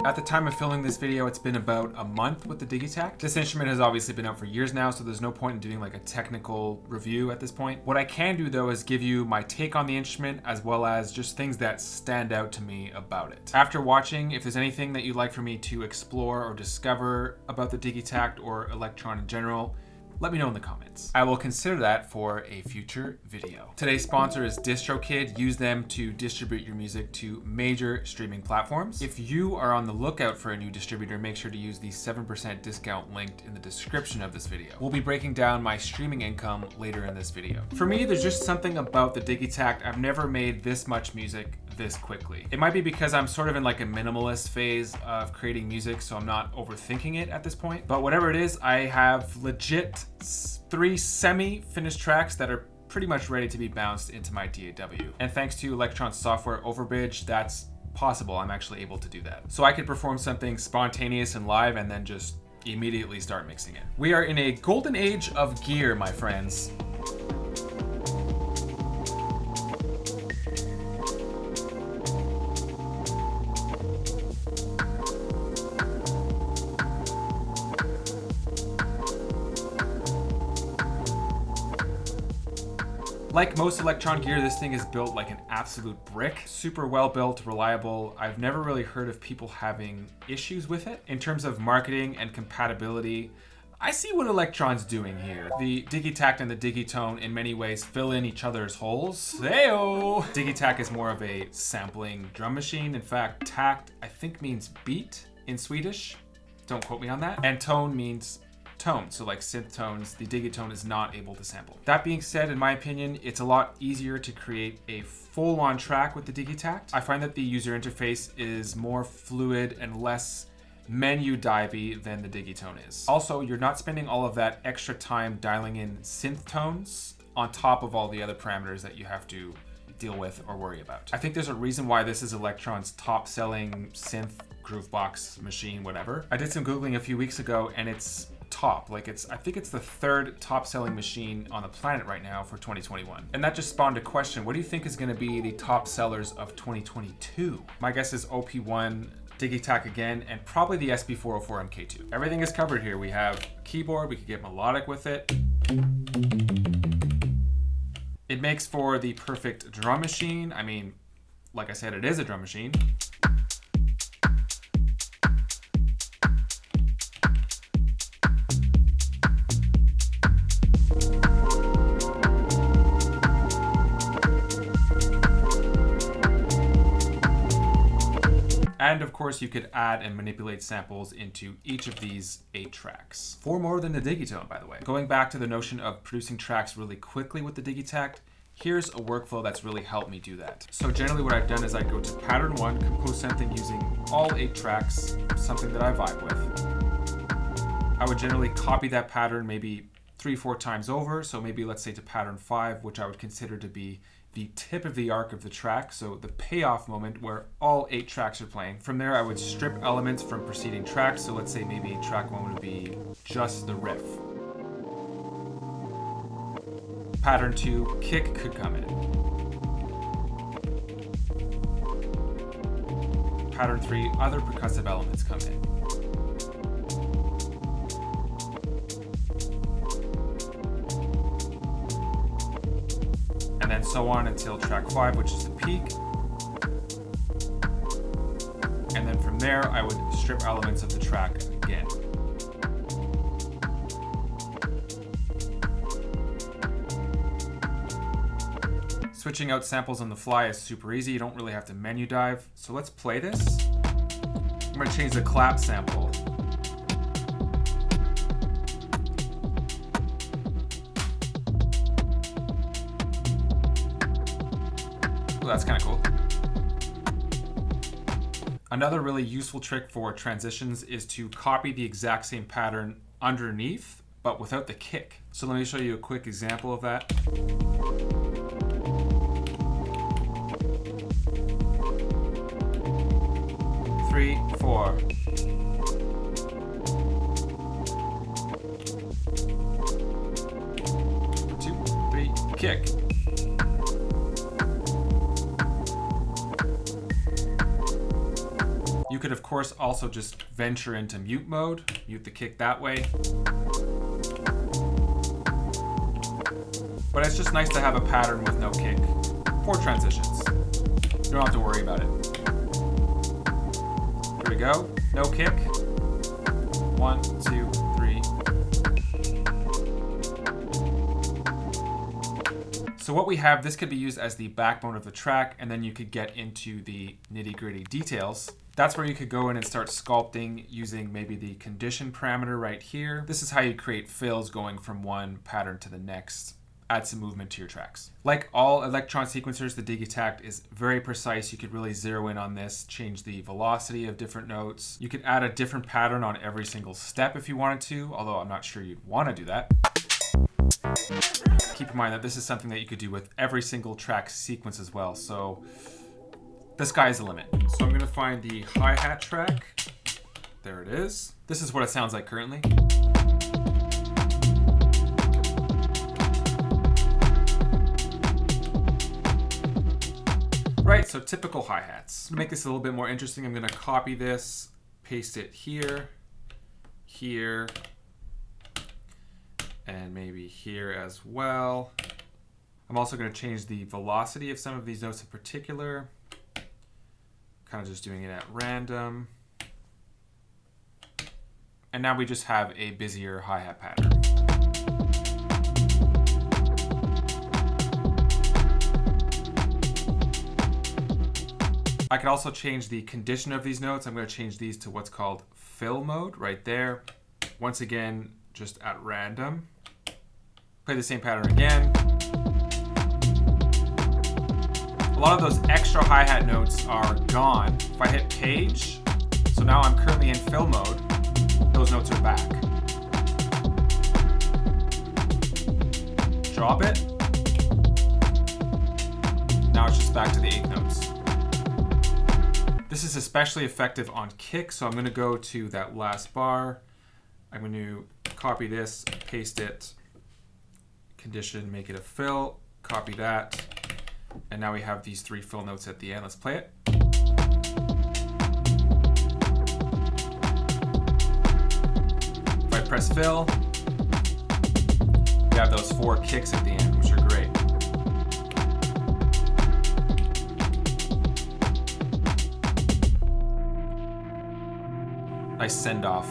At the time of filming this video, it's been about a month with the Digitakt. This instrument has obviously been out for years now, so there's no point in doing like a technical review at this point. What I can do though is give you my take on the instrument as well as just things that stand out to me about it. After watching, if there's anything that you'd like for me to explore or discover about the Digitakt or Elektron in general, let me know in the comments. I will consider that for a future video. Today's sponsor is DistroKid. Use them to distribute your music to major streaming platforms. If you are on the lookout for a new distributor, make sure to use the 7% discount linked in the description of this video. We'll be breaking down my streaming income later in this video. For me, there's just something about the Digitakt. I've never made this much music this quickly. It might be because I'm sort of in like a minimalist phase of creating music, so I'm not overthinking it at this point. But whatever it is, I have legit 3 semi-finished tracks that are pretty much ready to be bounced into my DAW. And thanks to Elektron's software Overbridge, that's possible. I'm actually able to do that. So I could perform something spontaneous and live and then just immediately start mixing it. We are in a golden age of gear, my friends. Like most Elektron gear, this thing is built like an absolute brick. Super well built, reliable. I've never really heard of people having issues with it. In terms of marketing and compatibility, I see what Elektron's doing here. The Digitakt and the Digitone in many ways fill in each other's holes. Heyo! Digitakt is more of a sampling drum machine. In fact, takt I think means beat in Swedish. Don't quote me on that. And tone means tone, so like synth tones. The Digitone is not able to sample. That being said, in my opinion, it's a lot easier to create a full-on track with the Digitakt. I find that the user interface is more fluid and less menu divey than the Digitone is. Also, you're not spending all of that extra time dialing in synth tones on top of all the other parameters that you have to deal with or worry about. I think there's a reason why this is Elektron's top-selling synth groovebox machine, whatever. I did some Googling a few weeks ago and it's top. Like I think it's the 3rd top selling machine on the planet right now for 2021. And that just spawned a question. What do you think is going to be the top sellers of 2022? My guess is OP1, Digitakt again, and probably the SB404 MK2. Everything is covered here. We have keyboard, we could get melodic with it. It makes for the perfect drum machine. I mean, like I said, it is a drum machine. And of course, you could add and manipulate samples into each of these 8 tracks. 4 more than the Digitone, by the way. Going back to the notion of producing tracks really quickly with the Digitakt, here's a workflow that's really helped me do that. So generally what I've done is I go to pattern 1, compose something using all 8 tracks, something that I vibe with. I would generally copy that pattern maybe 3-4 times over. So maybe let's say to pattern 5, which I would consider to be the tip of the arc of the track, so the payoff moment where all 8 tracks are playing. From there, I would strip elements from preceding tracks, so let's say maybe track 1 would be just the riff. Pattern 2, kick could come in. Pattern 3, other percussive elements come in. And then so on until track 5, which is the peak. And then from there, I would strip elements of the track again. Switching out samples on the fly is super easy. You don't really have to menu dive. So let's play this. I'm gonna change the clap sample. That's kind of cool. Another really useful trick for transitions is to copy the exact same pattern underneath, but without the kick. So let me show you a quick example of that. 3, 4. 2, 3, kick. You could of course also just venture into mute mode, mute the kick that way. But it's just nice to have a pattern with no kick for transitions. You don't have to worry about it. Here we go, no kick. 1, 2, 3. So what we have, this could be used as the backbone of the track, and then you could get into the nitty-gritty details. That's where you could go in and start sculpting using maybe the condition parameter right here. This is how you create fills going from one pattern to the next. Add some movement to your tracks. Like all Elektron sequencers, the Digitakt is very precise. You could really zero in on this, change the velocity of different notes. You could add a different pattern on every single step if you wanted to, although I'm not sure you'd want to do that. Keep in mind that this is something that you could do with every single track sequence as well, so the sky's the limit. So I'm gonna find the hi-hat track. There it is. This is what it sounds like currently. Right, so typical hi-hats. To make this a little bit more interesting, I'm gonna copy this, paste it here, here, and maybe here as well. I'm also gonna change the velocity of some of these notes in particular. Kind of just doing it at random. And now we just have a busier hi-hat pattern. I could also change the condition of these notes. I'm going to change these to what's called fill mode right there. Once again, just at random. Play the same pattern again. A lot of those extra hi-hat notes are gone. If I hit page, so now I'm currently in fill mode, those notes are back. Drop it. Now it's just back to the 8 notes. This is especially effective on kick, so I'm going to go to that last bar. I'm going to copy this, paste it, condition, make it a fill, copy that, and now we have these 3 fill notes at the end. Let's play it. If I press fill, we have those 4 kicks at the end, which are great. Nice send off.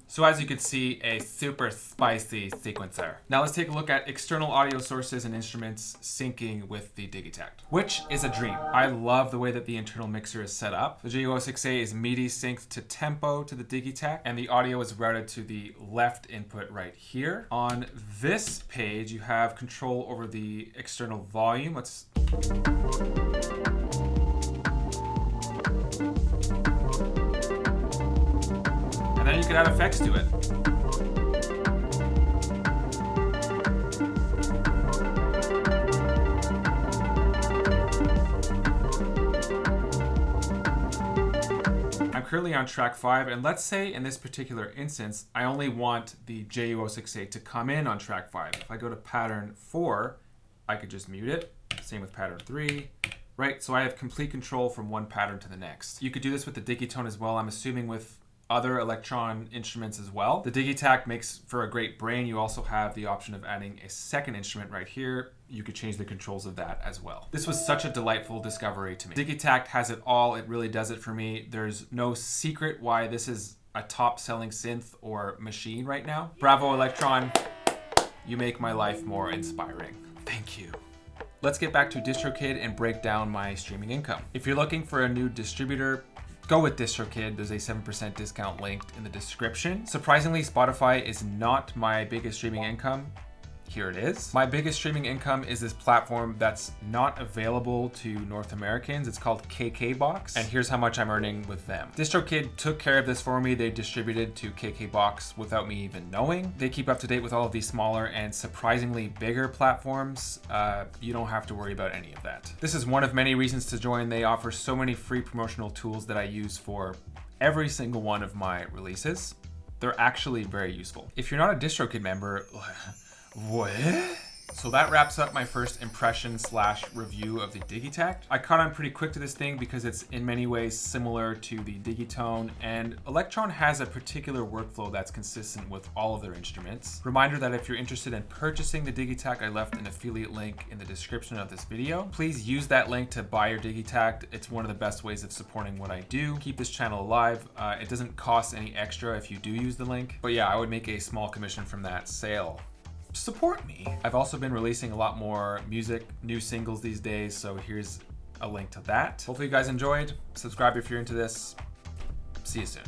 So as you can see, a super spicy sequencer. Now let's take a look at external audio sources and instruments syncing with the Digitakt, which is a dream. I love the way that the internal mixer is set up. The JU06A is MIDI synced to tempo to the Digitakt, and the audio is routed to the left input right here. On this page, you have control over the external volume. Let's and then you can add effects to it. I'm currently on track 5, and let's say in this particular instance, I only want the JU06A to come in on track 5. If I go to pattern 4, I could just mute it. Same with pattern 3. Right, so I have complete control from one pattern to the next. You could do this with the Digitone as well. I'm assuming with other Elektron instruments as well. The Digitakt makes for a great brain. You also have the option of adding a second instrument right here. You could change the controls of that as well. This was such a delightful discovery to me. Digitakt has it all. It really does it for me. There's no secret why this is a top-selling synth or machine right now. Bravo, Elektron. You make my life more inspiring. Thank you. Let's get back to DistroKid and break down my streaming income. If you're looking for a new distributor, go with DistroKid. There's a 7% discount linked in the description. Surprisingly, Spotify is not my biggest streaming income. Here it is. My biggest streaming income is this platform that's not available to North Americans. It's called KKBox, and here's how much I'm earning with them. DistroKid took care of this for me. They distributed to KKBox without me even knowing. They keep up to date with all of these smaller and surprisingly bigger platforms. You don't have to worry about any of that. This is one of many reasons to join. They offer so many free promotional tools that I use for every single one of my releases. They're actually very useful. If you're not a DistroKid member, what? So that wraps up my first impression / review of the Digitakt. I caught on pretty quick to this thing because it's in many ways similar to the Digitone, and Elektron has a particular workflow that's consistent with all of their instruments. Reminder that if you're interested in purchasing the Digitakt, I left an affiliate link in the description of this video. Please use that link to buy your Digitakt. It's one of the best ways of supporting what I do. Keep this channel alive. It doesn't cost any extra if you do use the link. But yeah, I would make a small commission from that sale. Support me. I've also been releasing a lot more music, new singles these days, so here's a link to that. Hopefully you guys enjoyed. Subscribe if you're into this. See you soon.